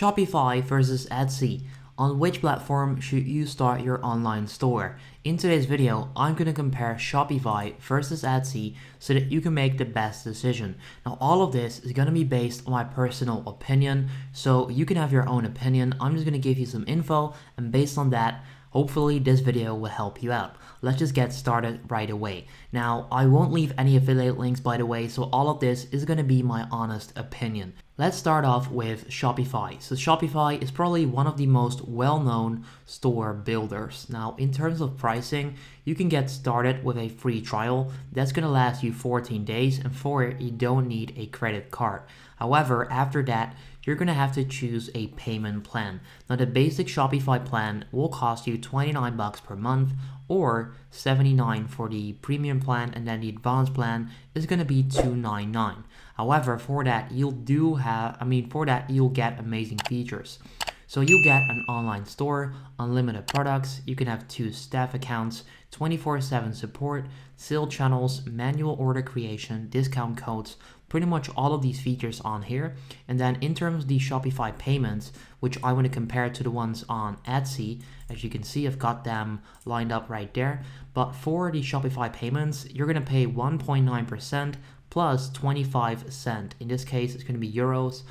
Shopify versus Etsy. On which platform should you start your online store? In today's video, I'm going to compare Shopify versus Etsy so that you can make the best decision. Now, all of this is going to be based on my personal opinion, so you can have your own opinion. I'm just going to give you some info, and based on that, hopefully this video will help you out. Let's just get started right away. Now, I won't leave any affiliate links, by the way, so all of this is going to be my honest opinion. Let's start off with Shopify. So Shopify is probably one of the most well-known store builders. Now, in terms of pricing, you can get started with a free trial. That's going to last you 14 days, and for it, you don't need a credit card. However, after that, you're going to have to choose a payment plan. Now, the basic Shopify plan will cost you $29 per month or $79 for the premium plan, and then the advanced plan is going to be $299. However, for that you'll get amazing features. So you'll get an online store, unlimited products, you can have 2 staff accounts, 24/7 support, sale channels, manual order creation, discount codes, pretty much all of these features on here. And then in terms of the Shopify payments, which I want to compare to the ones on Etsy, as you can see, I've got them lined up right there. But for the Shopify payments, you're going to pay 1.9% plus 25 cents. In this case, it's going to be euros,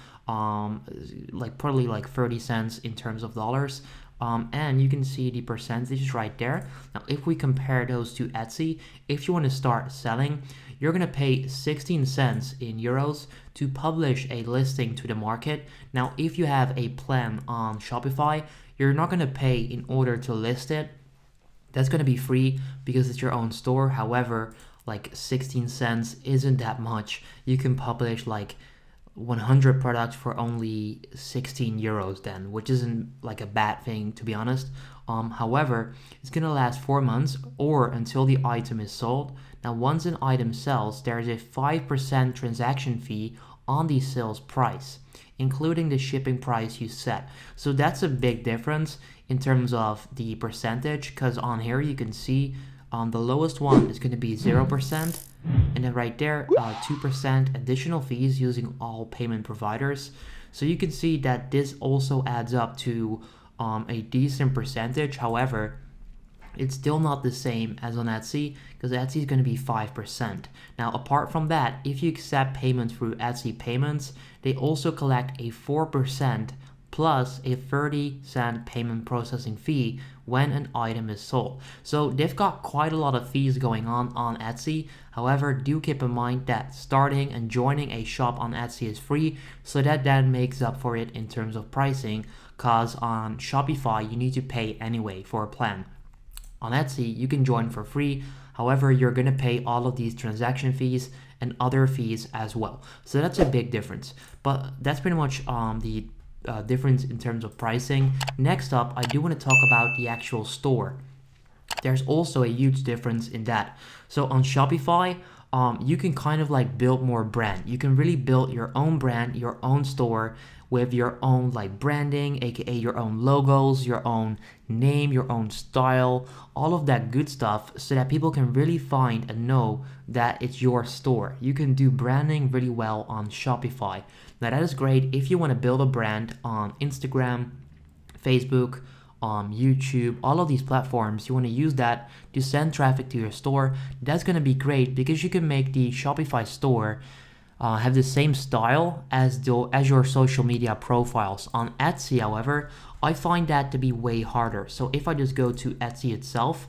probably like 30 cents in terms of dollars. And you can see the percentages right there. Now, if we compare those to Etsy, if you want to start selling, you're going to pay 16 cents in euros to publish a listing to the market. Now, if you have a plan on Shopify, you're not going to pay in order to list it. That's going to be free because it's your own store. However, like 16 cents isn't that much. You can publish like 100 products for only 16 euros then, which isn't like a bad thing, to be honest. However, it's gonna last 4 months or until the item is sold. Now, once an item sells, there is a 5% transaction fee on the sales price, including the shipping price you set. So that's a big difference in terms of the percentage, because on here you can see the lowest one is going to be 0%, and then right there 2% additional fees using all payment providers. So you can see that this also adds up to a decent percentage. However, it's still not the same as on Etsy, because Etsy is going to be 5%. Now, apart from that, if you accept payments through Etsy payments, they also collect a 4% plus a 30-cent payment processing fee when an item is sold. So they've got quite a lot of fees going on Etsy. However, do keep in mind that starting and joining a shop on Etsy is free, so that then makes up for it in terms of pricing, because on Shopify you need to pay anyway for a plan. On Etsy, you can join for free. However, you're going to pay all of these transaction fees and other fees as well. So that's a big difference. But that's pretty much the difference in terms of pricing. Next up, I do want to talk about the actual store. There's also a huge difference in that. So on Shopify, you can kind of like build more brand. You can really build your own brand, your own store with your own like branding, aka your own logos, your own name, your own style, all of that good stuff, so that people can really find and know that it's your store. You can do branding really well on Shopify. Now, that is great if you want to build a brand on Instagram, Facebook, YouTube, all of these platforms. You want to use that to send traffic to your store. That's going to be great because you can make the Shopify store have the same style as your social media profiles. On Etsy, however, I find that to be way harder. So if I just go to Etsy itself,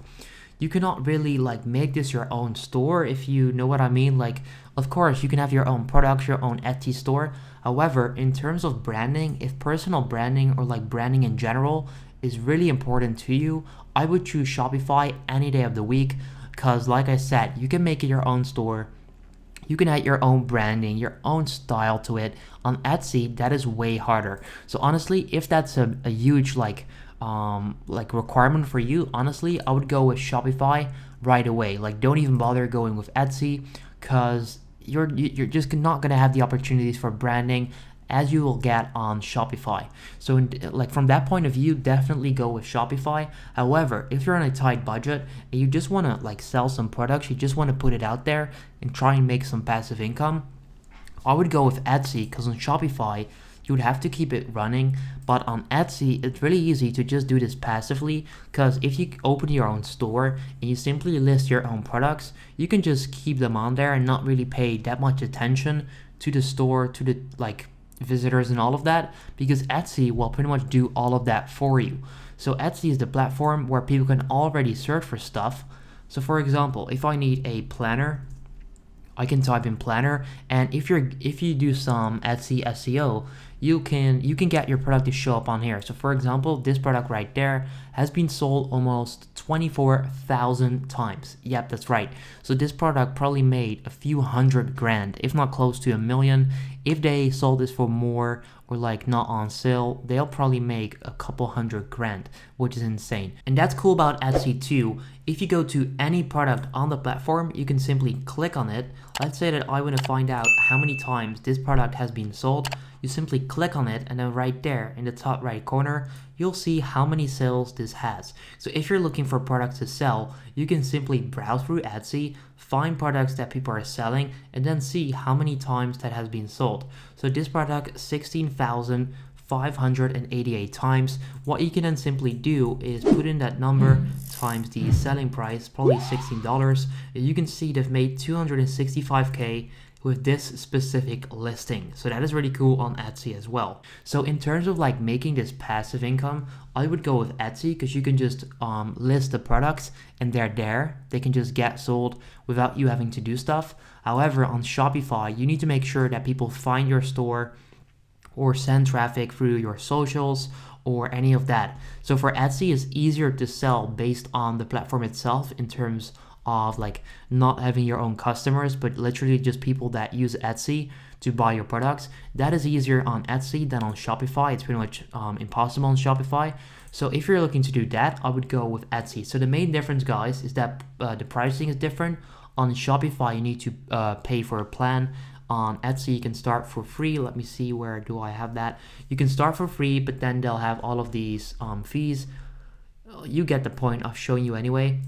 you cannot really like make this your own store, if you know what I mean. Like, of course, you can have your own products, your own Etsy store. However, in terms of branding, if personal branding or like branding in general is really important to you, I would choose Shopify any day of the week, because like I said, you can make it your own store. You can add your own branding, your own style to it. On Etsy, that is way harder. So honestly, if that's a huge like requirement for you, honestly, I would go with Shopify right away. Like, don't even bother going with Etsy, because you're just not gonna have the opportunities for branding as you will get on Shopify. So from that point of view, definitely go with Shopify. However, if you're on a tight budget and you just want to like sell some products, you just want to put it out there and try and make some passive income, I would go with Etsy, because on Shopify you would have to keep it running. But on Etsy, it's really easy to just do this passively, because if you open your own store and you simply list your own products, you can just keep them on there and not really pay that much attention to the store, to the visitors and all of that, because Etsy will pretty much do all of that for you. So Etsy is the platform where people can already search for stuff. So for example, if I need a planner, I can type in planner, and if you do some Etsy SEO, you can get your product to show up on here. So for example, this product right there has been sold almost 24,000 times. Yep, that's right. So this product probably made a few hundred grand, if not close to $1 million. If they sold this for more, or not on sale, they'll probably make a couple hundred grand, which is insane. And that's cool about Etsy too. If you go to any product on the platform, you can simply click on it. Let's say that I want to find out how many times this product has been sold. You simply click on it, and then right there in the top right corner, you'll see how many sales this has. So if you're looking for products to sell, you can simply browse through Etsy, find products that people are selling, and then see how many times that has been sold. So this product, 16,588 times. What you can then simply do is put in that number times the selling price, probably $16. You can see they've made 265K with this specific listing. So that is really cool on Etsy as well. So in terms of making this passive income, I would go with Etsy, because you can just list the products and they're there. They can just get sold without you having to do stuff. However, on Shopify, you need to make sure that people find your store or send traffic through your socials or any of that. So for Etsy, it's easier to sell based on the platform itself, in terms of not having your own customers, but literally just people that use Etsy to buy your products. That is easier on Etsy than on Shopify. It's pretty much impossible on Shopify. So if you're looking to do that, I would go with Etsy. So the main difference, guys, is that the pricing is different. On Shopify, you need to pay for a plan. On Etsy, you can start for free. Let me see, where do I have that? You can start for free, but then they'll have all of these fees. You get the point of showing you anyway.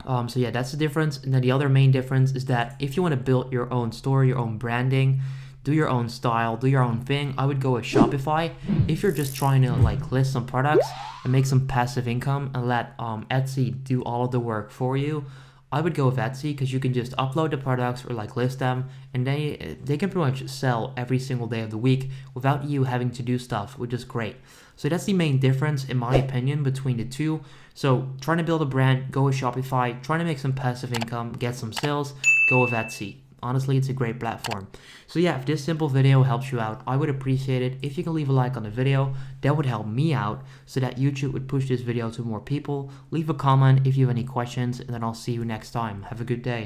So yeah, that's the difference. And then the other main difference is that if you want to build your own store, your own branding, do your own style, do your own thing, I would go with Shopify. If you're just trying to list some products and make some passive income and let Etsy do all of the work for you, I would go with Etsy, because you can just upload the products or list them, and they can pretty much sell every single day of the week without you having to do stuff, which is great. So that's the main difference, in my opinion, between the two. So trying to build a brand, go with Shopify. Trying to make some passive income, get some sales, go with Etsy. Honestly, it's a great platform. So yeah, if this simple video helps you out, I would appreciate it if you can leave a like on the video. That would help me out, so that YouTube would push this video to more people. Leave a comment if you have any questions, and then I'll see you next time. Have a good day.